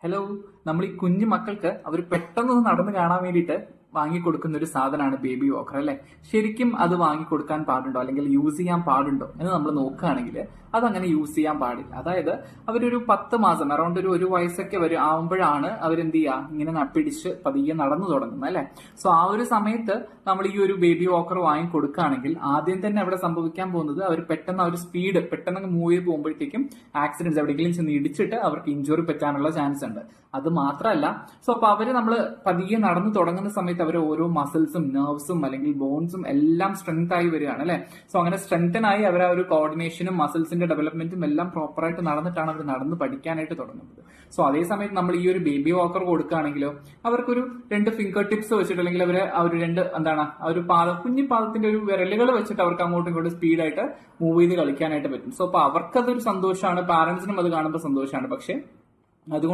Hello. നമ്മൾ ഈ കുഞ്ഞു മക്കൾക്ക് അവർ പെട്ടെന്ന് നടന്ന് കാണാൻ വേണ്ടിയിട്ട് വാങ്ങിക്കൊടുക്കുന്ന ഒരു സാധനമാണ് ബേബി വാക്കർ അല്ലെ. ശരിക്കും അത് വാങ്ങിക്കൊടുക്കാൻ പാടുണ്ടോ അല്ലെങ്കിൽ യൂസ് ചെയ്യാൻ പാടുണ്ടോ എന്ന് നമ്മൾ നോക്കുകയാണെങ്കിൽ അതങ്ങനെ യൂസ് ചെയ്യാൻ പാടില്ല. അതായത് അവരൊരു 10 മാസം അറൌണ്ട് ഒരു വയസ്സൊക്കെ ആവുമ്പോഴാണ് അവരെന്ത് ചെയ്യുക, ഇങ്ങനെ നപ്പിടിച്ച് പതിയെ നടന്നു തുടങ്ങുന്നത് അല്ലെ. സോ ആ ഒരു സമയത്ത് നമ്മൾ ഈ ഒരു ബേബി വാക്കർ വാങ്ങിക്കൊടുക്കുകയാണെങ്കിൽ ആദ്യം തന്നെ അവിടെ സംഭവിക്കാൻ പോകുന്നത് അവർ പെട്ടെന്ന് ആ ഒരു സ്പീഡ് പെട്ടെന്ന് മൂവ് ചെയ്ത് പോകുമ്പോഴത്തേക്കും ആക്സിഡൻസ് എവിടെയെങ്കിലും ചെന്ന് ഇടിച്ചിട്ട് അവർക്ക് ഇഞ്ചുറി പറ്റാനുള്ള ചാൻസ് ഉണ്ട്. അത് മാത്രമല്ല, സോ അപ്പൊ അവര് നമ്മൾ പതിയെ നടന്നു തുടങ്ങുന്ന സമയത്ത് അവരെ ഓരോ മസിൽസും നെർവ്സും അല്ലെങ്കിൽ ബോൺസും എല്ലാം സ്ട്രെങ്ത് ആയി വരികയാണ് അല്ലെ. സോ അങ്ങനെ സ്ട്രെങ്തൻ ആയി അവർ ആ ഒരു കോർഡിനേഷനും മസിൽസിന്റെ ഡെവലപ്മെന്റും എല്ലാം പ്രോപ്പറായിട്ട് നടന്നിട്ടാണ് അവർ നടന്ന് പഠിക്കാനായിട്ട് തുടങ്ങുന്നത്. സോ അതേ സമയത്ത് നമ്മൾ ഈ ഒരു ബേബി വാക്കർ കൊടുക്കുകയാണെങ്കിലോ അവർക്കൊരു 2 ഫിംഗർ ടിപ്സ് വെച്ചിട്ട് അല്ലെങ്കിൽ അവരെ ആ ഒരു 2 ആ ഒരു കുഞ്ഞു പാദത്തിന്റെ ഒരു വിരലുകൾ വെച്ചിട്ട് അവർക്ക് അങ്ങോട്ടും ഇങ്ങോട്ടും സ്പീഡായിട്ട് മൂവ് ചെയ്ത് കളിക്കാനായിട്ട് പറ്റും. സോ അപ്പൊ അവർക്കതൊരു സന്തോഷമാണ്, പാരന്റ്സിനും അത് കാണുമ്പോൾ സന്തോഷമാണ്. പക്ഷെ അതുകൊണ്ട്